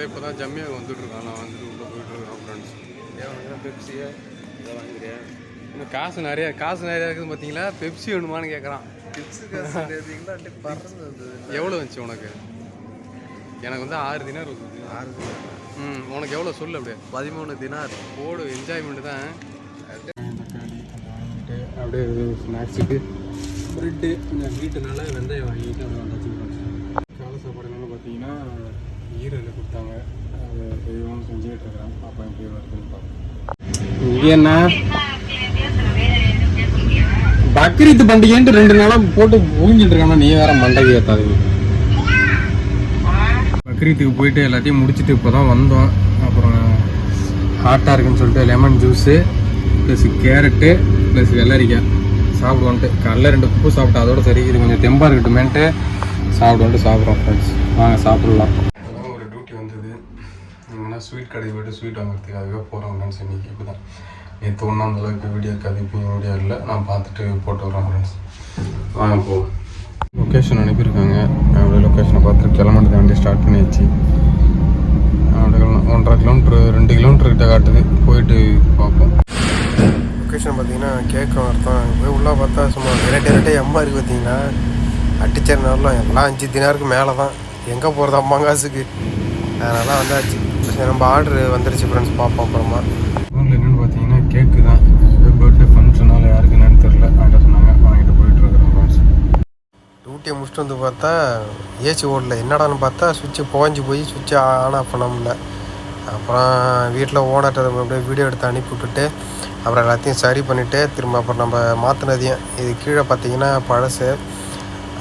இப்போ தான் ஜம்மியாக வந்துட்டுருக்கான். நான் வந்துட்டு உள்ளே போயிட்டுருக்கேன் ஃப்ரெண்ட்ஸ். ஏன் பெப்சியா இதை வாங்குறியா? இன்னும் காசு நிறையா இருக்குது பார்த்தீங்களா? பெப்சி வேணுமான்னு கேட்குறான். பெப்சி காசு பார்த்தீங்களா? எவ்வளோ வந்துச்சு உனக்கு? எனக்கு வந்து 6 தினார் வந்துது. 6 தினார். உனக்கு எவ்வளோ சொல்லு? அப்படியே 13 தினார். போடு, என்ஜாய்மெண்ட்டு தான். தக்காளி வாங்கிட்டு அப்படியே ஸ்நாக்ஸுக்கு ப்ரெட்டு கொஞ்சம் வீட்டுனால வெந்தயம் வாங்கிட்டு அப்படியே வந்தாச்சு. காலை சாப்பாடு என்னென்னு பார்த்தீங்கன்னா ஈரல் கொடுத்தாங்க. அது செய்வோம் செஞ்சுக்கிட்டு இருக்கிறேன். பாப்பா எப்படி வருதுன்னு பார்ப்போம். இது என்ன பக்ரீத் பண்டிகைன்ட்டு 2 நாளாக போட்டு ஊங்கிட்டு இருக்காங்க. நீ வேற மண்டைக்கு ஏற்றாதீங்க. பக்ரீத்துக்கு போயிட்டு எல்லாத்தையும் முடிச்சுட்டு இப்போ தான் வந்தோம். அப்புறம் ஹாட்டாக இருக்குன்னு சொல்லிட்டு lemon juice plus carrot plus வெள்ளரிக்காய் சாப்பிடுவோன்ட்டு காலைல 2 உப்பு சாப்பிட்டேன். அதோட சரி இது கொஞ்சம் தெம்பாக இருக்கட்டுமேன்ட்டு சாப்பிடுவோன்ட்டு சாப்பிட்றோம் ஃப்ரெண்ட்ஸ். வாங்க சாப்பிட்லாம். அதெல்லாம் ஒரு டியூட்டி வந்தது. எங்கன்னா ஸ்வீட் கடைக்கு போய்ட்டு ஸ்வீட் வாங்குறதுக்காகவே போகிறோம் ஃப்ரெண்ட்ஸ். இன்றைக்கி இப்போ தான் நேற்று ஒன்றும் அந்தளவுக்கு வீடியோ வீடியோ இல்லை. நான் பார்த்துட்டு போட்டு வரேன் ஃப்ரெண்ட்ஸ். வாங்க போவோம். லொக்கேஷன் அனுப்பியிருக்காங்க. அப்படியே லொக்கேஷனை பார்த்துட்டு கிளம்புறது வண்டி ஸ்டார்ட் பண்ணியாச்சு. அப்படியே 1.5 கிலோமீட்ரு 2 கிலோமீட்டர் கிட்ட காட்டுது. போயிட்டு பார்ப்போம். லொக்கேஷன் பார்த்தீங்கன்னா கேட்கும் அர்த்தம். போய் உள்ளே பார்த்தா சும்மா இரட்டை எம்மா இருக்குது பார்த்தீங்கன்னா. அட்டிச்சர் நேரம் எல்லாம் 5 தினாருக்கு மேலே தான். எங்கே போகிறது அம்மாங்காசுக்கு? அதனால் வந்தாச்சு. சரி நம்ம ஆர்டரு வந்துருச்சு ஃப்ரெண்ட்ஸ். பார்ப்போம் அப்புறமா. ஊரில் என்னென்னு பார்த்தீங்கன்னா கேக்கு தான். பர்த்டே ஃபங்க்ஷனால் யாருக்கு என்னன்னு தெரில. ஆர்டர் சொன்னாங்க, வாங்கிட்டு போயிட்டுருக்குறோம் ஃப்ரெண்ட்ஸ். டியூட்டியை முடிச்சுட்டு வந்து பார்த்தா ஏசி ஓடல. என்னடான்னு பார்த்தா சுவிட்சு புகஞ்சு போய் சுவிட்சை ஆன் ஆஃப் பண்ண முடியல. அப்புறம் வீட்டில் ஓனர்கிட்ட அப்படியே வீடியோ எடுத்து அனுப்பி விட்டுட்டு அப்புறம் எல்லாத்தையும் சரி பண்ணிவிட்டு திரும்ப அப்புறம் நம்ம மாற்றினதையும் இது கீழே பார்த்தீங்கன்னா பழசு.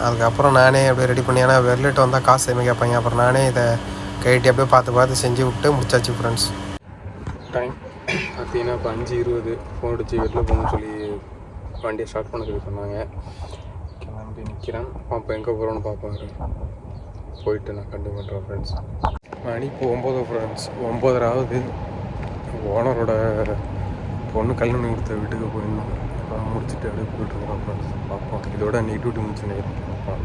அதுக்கப்புறம் நானே அப்படியே ரெடி பண்ணி, ஏன்னா வெர்லெட் வந்தால் காசு எதுவுமே கேட்பாங்க. அப்புறம் நானே இதை கைட்டி அப்படியே பார்த்து செஞ்சு விட்டு முடிச்சாச்சு ஃப்ரெண்ட்ஸ். டைம் பார்த்தீங்கன்னா இப்போ 5:20. ஃபோன் அடிச்சு வெளியில் போகணும்னு சொல்லி வண்டியை ஸ்டார்ட் பண்ண சொல்லி சொன்னாங்க. கிளம்பி நிற்கிறேன். அப்போ எங்கே போகிறோன்னு பார்ப்பாங்க. போயிட்டு நான் கண்டு பண்ணுறேன் ஃப்ரெண்ட்ஸ். மணி இப்போ 9 ஃப்ரெண்ட்ஸ். 9:30 ஆகுது. ஓனரோட பொண்ணு கல்யாணம் கொடுத்த வீட்டுக்கு போயிருந்தோம். முடிச்சுட்டு அப்படியே போயிட்டுருக்குறோம் ஃப்ரெண்ட்ஸ். பார்ப்போம். இதோட அன்றைக்கி டியூட்டி முடிச்சு நினைக்கிறேன்.